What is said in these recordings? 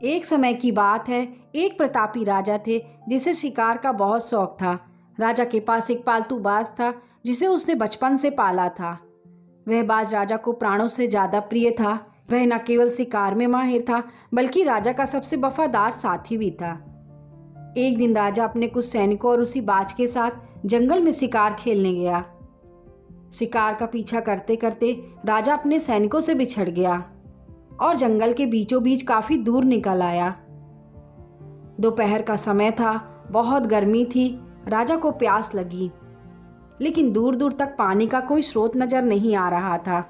एक समय की बात है, एक प्रतापी राजा थे जिसे शिकार का बहुत शौक था। राजा के पास एक पालतू बाज था जिसे उसने बचपन से पाला था। वह बाज राजा को प्राणों से ज़्यादा प्रिय था। वह न केवल शिकार में माहिर था बल्कि राजा का सबसे वफादार साथी भी था। एक दिन राजा अपने कुछ सैनिकों और उसी बाज के साथ जंगल में शिकार खेलने गया। शिकार का पीछा करते करते राजा अपने सैनिकों से बिछड़ गया और जंगल के बीचों बीच काफी दूर निकल आया। दोपहर का समय था, बहुत गर्मी थी। राजा को प्यास लगी, लेकिन दूर दूर तक पानी का कोई स्रोत नजर नहीं आ रहा था।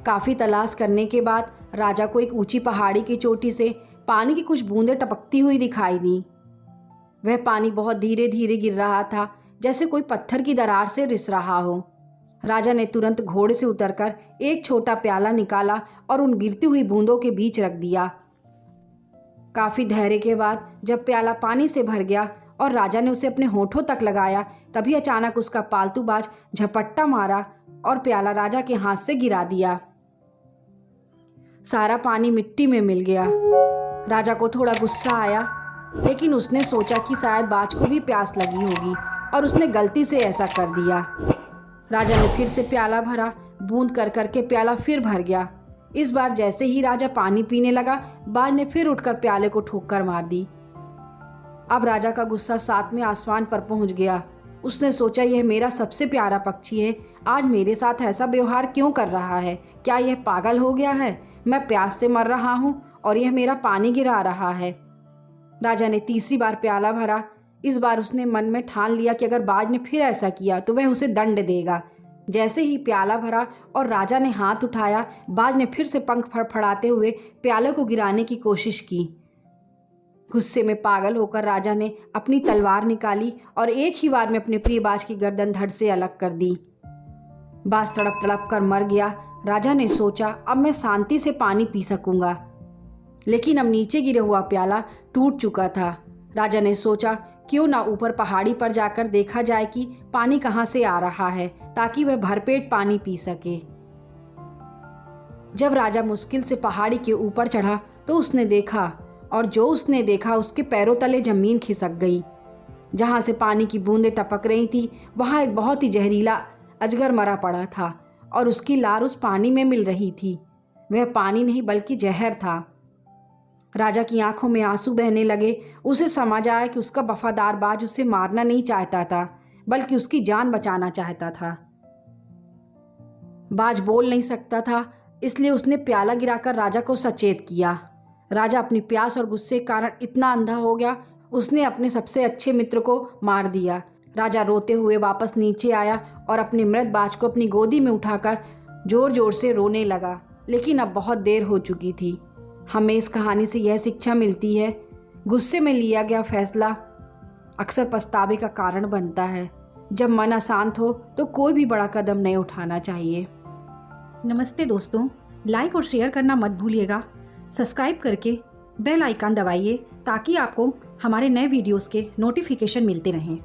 काफी तलाश करने के बाद राजा को एक ऊंची पहाड़ी की चोटी से पानी की कुछ बूंदें टपकती हुई दिखाई दी। वह पानी बहुत धीरे धीरे गिर रहा था, जैसे कोई पत्थर की दरार से रिस रहा हो। राजा ने तुरंत घोड़े से उतरकर एक छोटा प्याला निकाला और उन गिरती हुई बूंदों के बीच रख दिया। काफी धैर्य के बाद जब प्याला पानी से भर गया और राजा ने उसे अपने होठों तक लगाया, तभी अचानक उसका पालतू बाज झपट्टा मारा और प्याला राजा के हाथ से गिरा दिया। सारा पानी मिट्टी में मिल गया। राजा को थोड़ा गुस्सा आया, लेकिन उसने सोचा कि शायद बाज को भी प्यास लगी होगी और उसने गलती से ऐसा कर दिया। राजा ने फिर से प्याला भरा, बूंद कर करके प्याला फिर भर गया। इस बार जैसे ही राजा पानी पीने लगा, बाज ने फिर उठकर प्याले को ठोकर मार दी। अब राजा का गुस्सा सातवें आसमान पर पहुंच गया। उसने सोचा, यह मेरा सबसे प्यारा पक्षी है, आज मेरे साथ ऐसा व्यवहार क्यों कर रहा है? क्या यह पागल हो गया है? मैं प्यास से मर रहा हूँ और यह मेरा पानी गिरा रहा है। राजा ने तीसरी बार प्याला भरा। इस बार उसने मन में ठान लिया कि अगर बाज ने फिर ऐसा किया तो वह उसे दंड देगा। जैसे ही प्याला भरा और राजा ने हाथ उठाया, बाज ने फिर से पंख फड़फड़ाते हुए प्याले को गिराने की कोशिश की। गुस्से में पागल होकर राजा ने अपनी तलवार निकाली और एक ही बार में अपने प्रिय बाज की गर्दन धड़ से अलग कर दी। बाज तड़प तड़प कर मर गया। राजा ने सोचा, अब मैं शांति से पानी पी सकूंगा, लेकिन अब नीचे गिरा हुआ प्याला टूट चुका था। राजा ने सोचा, क्यों ना ऊपर पहाड़ी पर जाकर देखा जाए कि पानी कहाँ से आ रहा है, ताकि वह भरपेट पानी पी सके। जब राजा मुश्किल से पहाड़ी के ऊपर चढ़ा तो उसने देखा, और जो उसने देखा उसके पैरों तले जमीन खिसक गई। जहाँ से पानी की बूंदें टपक रही थी, वहाँ एक बहुत ही जहरीला अजगर मरा पड़ा था और उसकी लार उस पानी में मिल रही थी। वह पानी नहीं बल्कि जहर था। राजा की आंखों में आंसू बहने लगे। उसे समझ आया कि उसका वफादार बाज उसे मारना नहीं चाहता था, बल्कि उसकी जान बचाना चाहता था। बाज बोल नहीं सकता था, इसलिए उसने प्याला गिराकर राजा को सचेत किया। राजा अपनी प्यास और गुस्से के कारण इतना अंधा हो गया, उसने अपने सबसे अच्छे मित्र को मार दिया। राजा रोते हुए वापस नीचे आया और अपने मृत बाज को अपनी गोदी में उठाकर जोर जोर से रोने लगा, लेकिन अब बहुत देर हो चुकी थी। हमें इस कहानी से यह शिक्षा मिलती है, गुस्से में लिया गया फैसला अक्सर पछतावे का कारण बनता है। जब मन अशांत हो तो कोई भी बड़ा कदम नहीं उठाना चाहिए। नमस्ते दोस्तों, लाइक और शेयर करना मत भूलिएगा। सब्सक्राइब करके बेल आइकन दबाइए ताकि आपको हमारे नए वीडियोस के नोटिफिकेशन मिलते रहें।